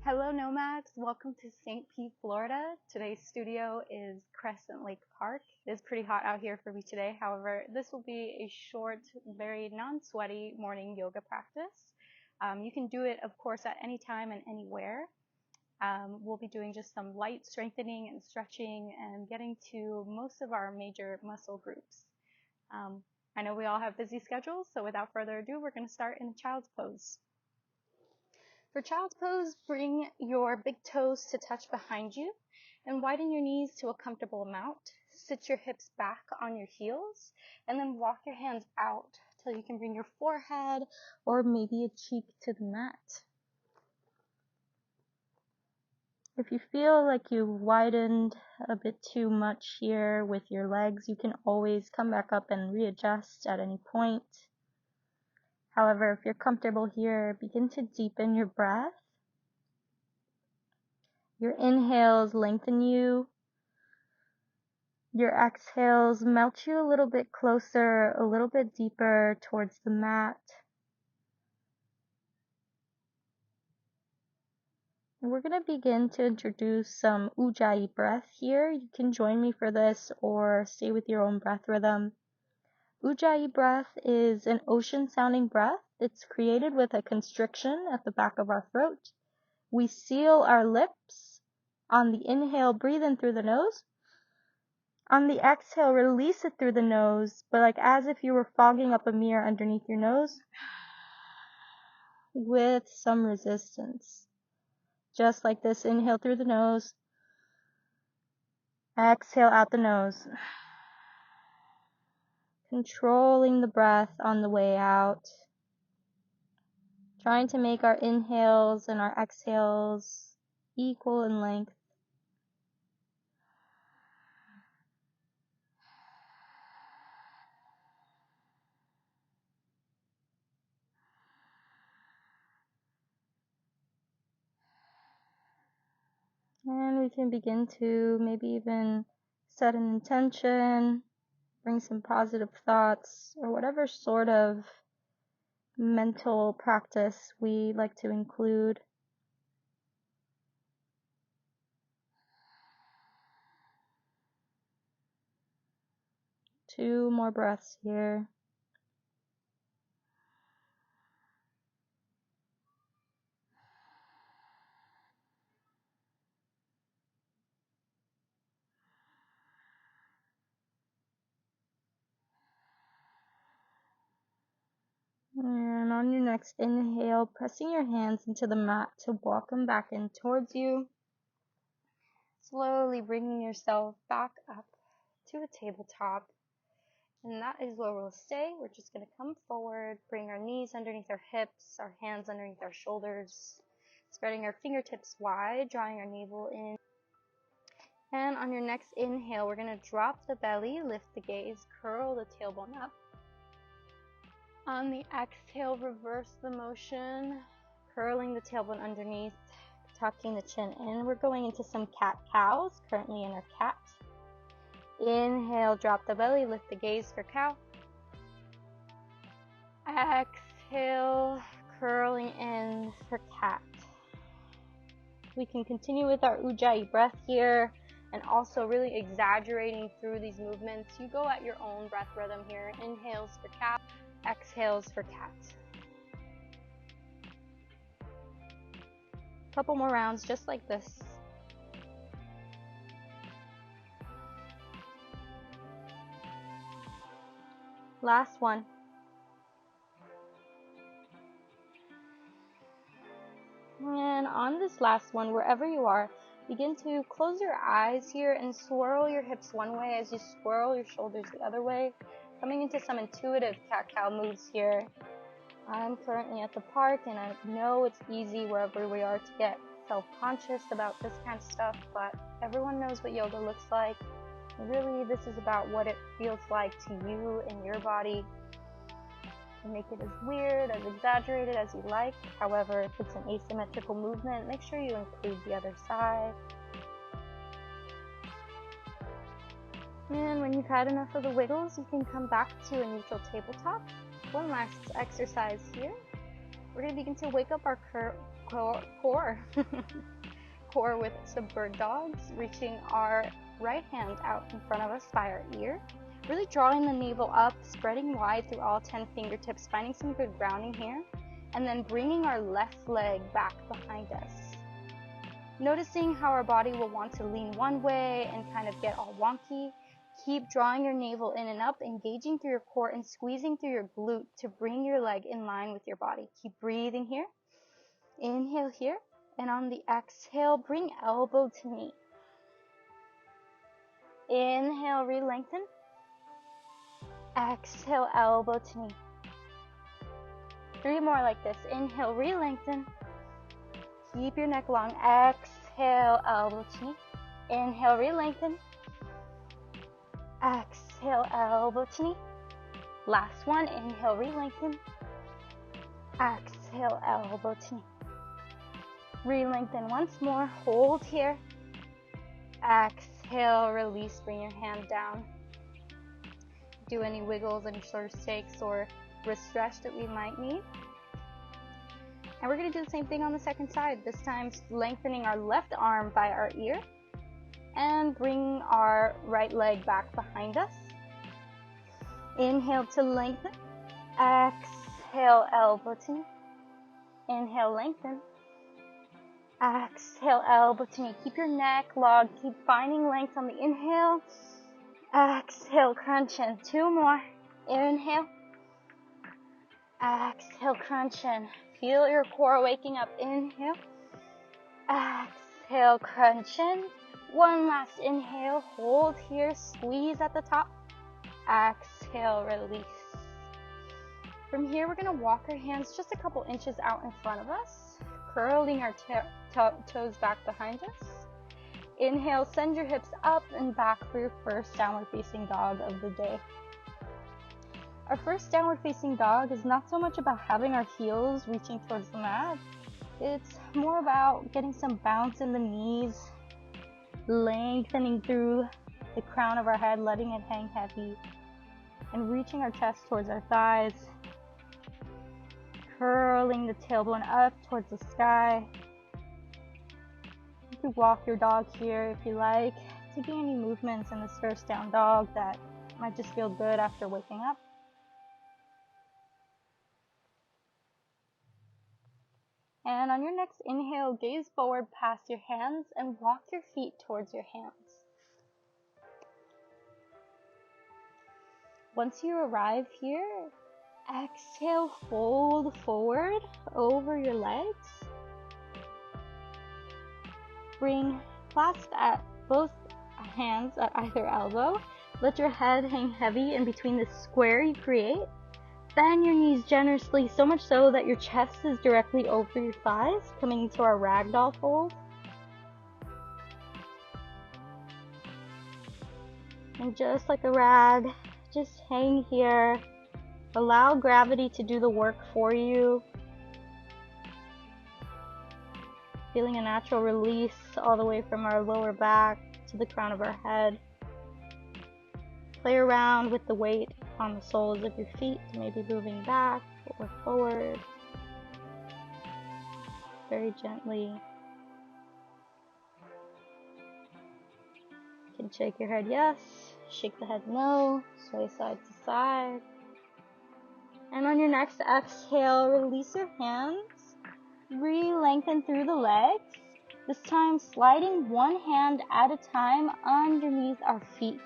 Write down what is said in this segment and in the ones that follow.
Hello Nomads, welcome to St. Pete, Florida. Today's studio is Crescent Lake Park. It is pretty hot out here for me today. However, this will be a short, very non-sweaty morning yoga practice. You can do it, of course, at any time and anywhere. We'll be doing just some light strengthening and stretching and getting to most of our major muscle groups. I know we all have busy schedules, so without further ado, we're going to start in child's pose. For child's pose, bring your big toes to touch behind you and widen your knees to a comfortable amount. Sit your hips back on your heels and then walk your hands out till you can bring your forehead or maybe a cheek to the mat. If you feel like you've widened a bit too much here with your legs, you can always come back up and readjust at any point. However, if you're comfortable here, begin to deepen your breath. Your inhales lengthen you. Your exhales melt you a little bit closer, a little bit deeper towards the mat. And we're going to begin to introduce some Ujjayi breath here. You can join me for this or stay with your own breath rhythm. Ujjayi breath is an ocean-sounding breath. It's created with a constriction at the back of our throat. We seal our lips. On the inhale, breathe in through the nose. On the exhale, release it through the nose, but like as if you were fogging up a mirror underneath your nose with some resistance. Just like this, inhale through the nose. Exhale out the nose. Controlling the breath on the way out. Trying to make our inhales and our exhales equal in length. And we can begin to maybe even set an intention, bring some positive thoughts, or whatever sort of mental practice we like to include. Two more breaths here. And on your next inhale, pressing your hands into the mat to walk them back in towards you. Slowly bringing yourself back up to a tabletop. And that is where we'll stay. We're just going to come forward, bring our knees underneath our hips, our hands underneath our shoulders, spreading our fingertips wide, drawing our navel in. And on your next inhale, we're going to drop the belly, lift the gaze, curl the tailbone up. On the exhale, reverse the motion, curling the tailbone underneath, tucking the chin in. We're going into some cat-cows, currently in our cat. Inhale, drop the belly, lift the gaze for cow. Exhale, curling in for cat. We can continue with our Ujjayi breath here and also really exaggerating through these movements. You go at your own breath rhythm here. Inhales for cow, exhales for cat. Couple more rounds just like this. Last one. And on this last one, wherever you are, begin to close your eyes here and swirl your hips one way as you swirl your shoulders the other way, coming into some intuitive cat-cow moves here. I'm currently at the park, and I know it's easy wherever we are to get self-conscious about this kind of stuff, but everyone knows what yoga looks like. Really, this is about what it feels like to you and your body. And make it as weird, as exaggerated as you like. However, if it's an asymmetrical movement, make sure you include the other side. And when you've had enough of the wiggles, you can come back to a neutral tabletop. One last exercise here. We're going to begin to wake up our core. Core with some bird dogs, reaching our right hand out in front of us by our ear. Really drawing the navel up, spreading wide through all 10 fingertips, finding some good grounding here. And then bringing our left leg back behind us. Noticing how our body will want to lean one way and kind of get all wonky. Keep drawing your navel in and up, engaging through your core and squeezing through your glute to bring your leg in line with your body. Keep breathing here. Inhale here. And on the exhale, bring elbow to knee. Inhale, re-lengthen. Exhale, elbow to knee. 3 more like this. Inhale, re-lengthen. Keep your neck long. Exhale, elbow to knee. Inhale, re-lengthen. Exhale, elbow to knee. Last one. Inhale, re-lengthen. Exhale, elbow to knee. Re-lengthen once more. Hold here. Exhale, release. Bring your hand down. Do any wiggles, any sort of shakes or wrist stretch that we might need. And we're going to do the same thing on the second side. This time lengthening our left arm by our ear. And bring our right leg back behind us. Inhale to lengthen. Exhale, elbow to knee. Inhale, lengthen. Exhale, elbow to knee. Keep your neck long. Keep finding length on the inhale. Exhale, crunch in. 2 more. Inhale. Exhale, crunch in. Feel your core waking up. Inhale. Exhale, crunch in. One last inhale. Hold here. Squeeze at the top. Exhale, release. From here, we're going to walk our hands just a couple inches out in front of us, curling our toes back behind us. Inhale, send your hips up and back for your first downward facing dog of the day. Our first downward facing dog is not so much about having our heels reaching towards the mat. It's more about getting some bounce in the knees, lengthening through the crown of our head, letting it hang heavy, and reaching our chest towards our thighs, curling the tailbone up towards the sky. You could walk your dog here if you like, taking any movements in this first down dog that might just feel good after waking up. And on your next inhale, gaze forward past your hands and walk your feet towards your hands. Once you arrive here, exhale, fold forward over your legs. Bring clasp at both hands at either elbow. Let your head hang heavy in between the square you create. Bend your knees generously, so much so that your chest is directly over your thighs, coming into our ragdoll fold. And just like a rag, just hang here. Allow gravity to do the work for you. Feeling a natural release all the way from our lower back to the crown of our head. Play around with the weight on the soles of your feet, maybe moving back or forward. Very gently. You can shake your head yes, shake the head no, sway side to side. And on your next exhale, release your hands. Re-lengthen through the legs. This time sliding one hand at a time underneath our feet.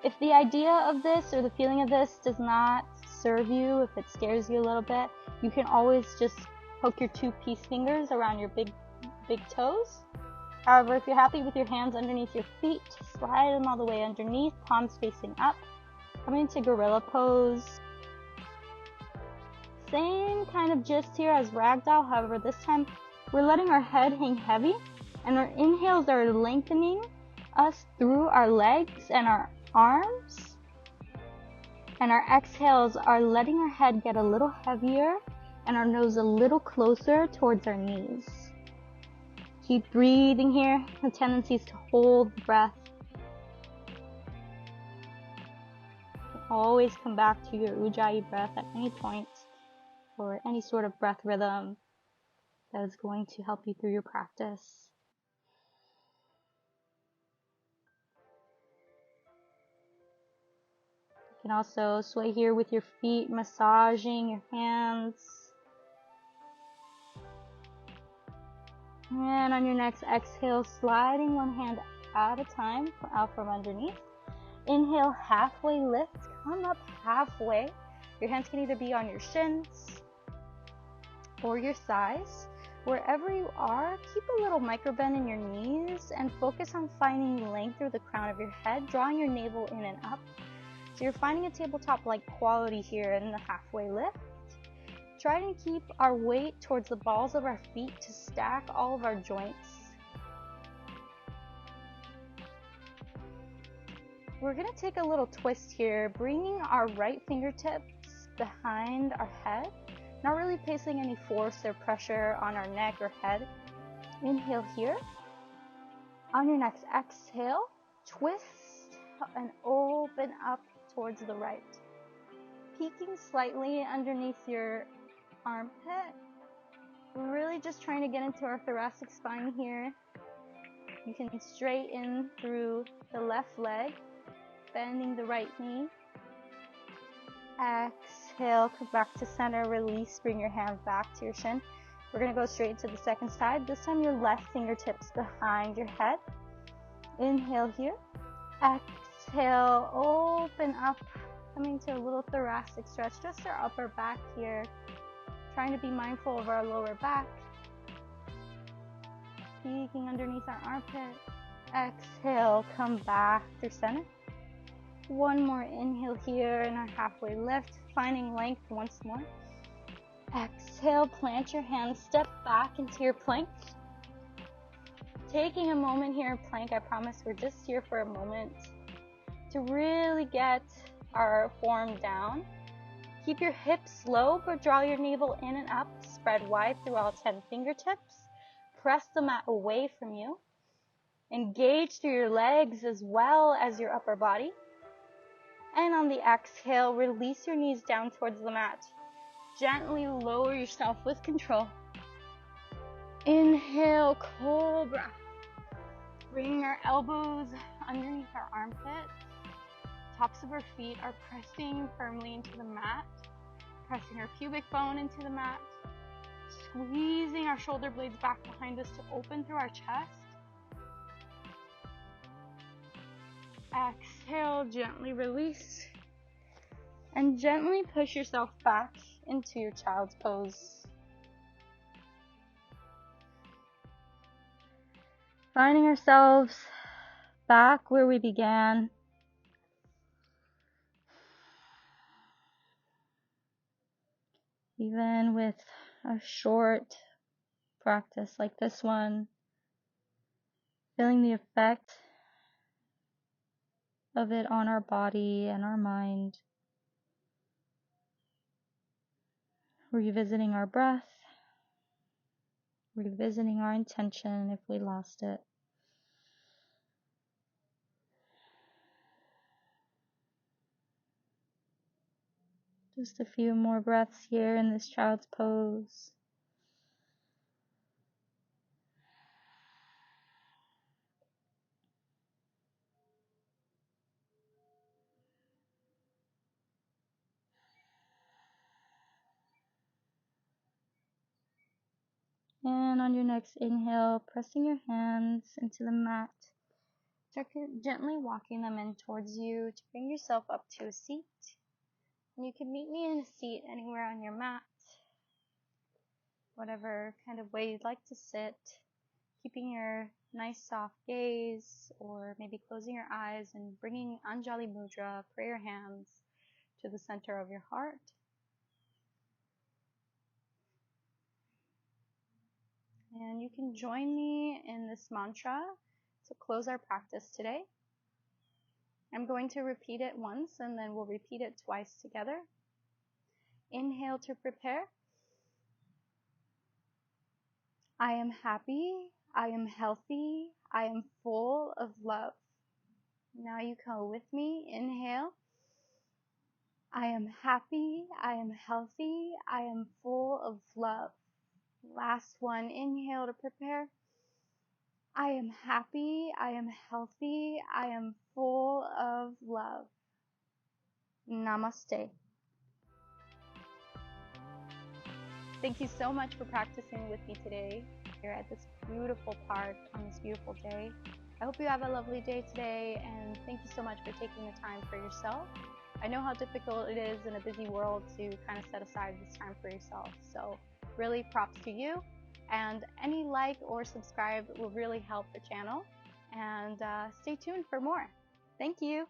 If the idea of this or the feeling of this does not serve you, if it scares you a little bit, you can always just poke your 2 peace fingers around your big toes. However, if you're happy with your hands underneath your feet, slide them all the way underneath, palms facing up. Come into gorilla pose. Same kind of gist here as ragdoll, however this time we're letting our head hang heavy and our inhales are lengthening us through our legs and our arms, and our exhales are letting our head get a little heavier and our nose a little closer towards our knees. Keep breathing here. The tendency is to hold the breath. Always come back to your Ujjayi breath at any point or any sort of breath rhythm. that is going to help you through your practice. You can also sway here with your feet, massaging your hands. And on your next exhale, sliding one hand at a time out from underneath. Inhale, halfway lift, come up halfway. Your hands can either be on your shins or your thighs. Wherever you are, keep a little micro bend in your knees and focus on finding length through the crown of your head, drawing your navel in and up. So you're finding a tabletop-like quality here in the halfway lift. Try to keep our weight towards the balls of our feet to stack all of our joints. We're going to take a little twist here, bringing our right fingertips behind our head, not really placing any force or pressure on our neck or head. Inhale here. On your next exhale, twist and open up towards the right. Peeking slightly underneath your armpit. We're really just trying to get into our thoracic spine here. You can straighten through the left leg, bending the right knee. Exhale, come back to center, release, bring your hands back to your shin. We're going to go straight to the second side. This time your left fingertips behind your head. Inhale here. Exhale, open up, coming to a little thoracic stretch, just our upper back here. Trying to be mindful of our lower back. Peeking underneath our armpit. Exhale, come back through center. One more inhale here in our halfway lift, finding length once more. Exhale, plant your hands, step back into your plank. Taking a moment here in plank, I promise we're just here for a moment to really get our form down. Keep your hips low, but draw your navel in and up, spread wide through all 10 fingertips. Press the mat away from you. Engage through your legs as well as your upper body. And on the exhale, release your knees down towards the mat. Gently lower yourself with control. Inhale, cobra. Bringing our elbows underneath our armpits. Tops of our feet are pressing firmly into the mat. Pressing our pubic bone into the mat. Squeezing our shoulder blades back behind us to open through our chest. Exhale, gently release. And gently push yourself back into your child's pose. Finding ourselves back where we began. Even with a short practice like this one, feeling the effect of it on our body and our mind. Revisiting our breath, revisiting our intention if we lost it. Just a few more breaths here in this child's pose. And on your next inhale, pressing your hands into the mat, gently walking them in towards you to bring yourself up to a seat. And you can meet me in a seat anywhere on your mat, whatever kind of way you'd like to sit, keeping your nice soft gaze, or maybe closing your eyes and bringing Anjali Mudra, prayer hands, to the center of your heart. And you can join me in this mantra to close our practice today. I'm going to repeat it once and then we'll repeat it twice together. Inhale to prepare. I am happy, I am healthy, I am full of love. Now you go with me. Inhale. I am happy, I am healthy, I am full of love. Last one, inhale to prepare. I am happy, I am healthy, I am full of love. Namaste. Thank you so much for practicing with me today here at this beautiful park on this beautiful day. I hope you have a lovely day today, and thank you so much for taking the time for yourself. I know how difficult it is in a busy world to kind of set aside this time for yourself, so really props to you. And any like or subscribe will really help the channel, and stay tuned for more. Thank you.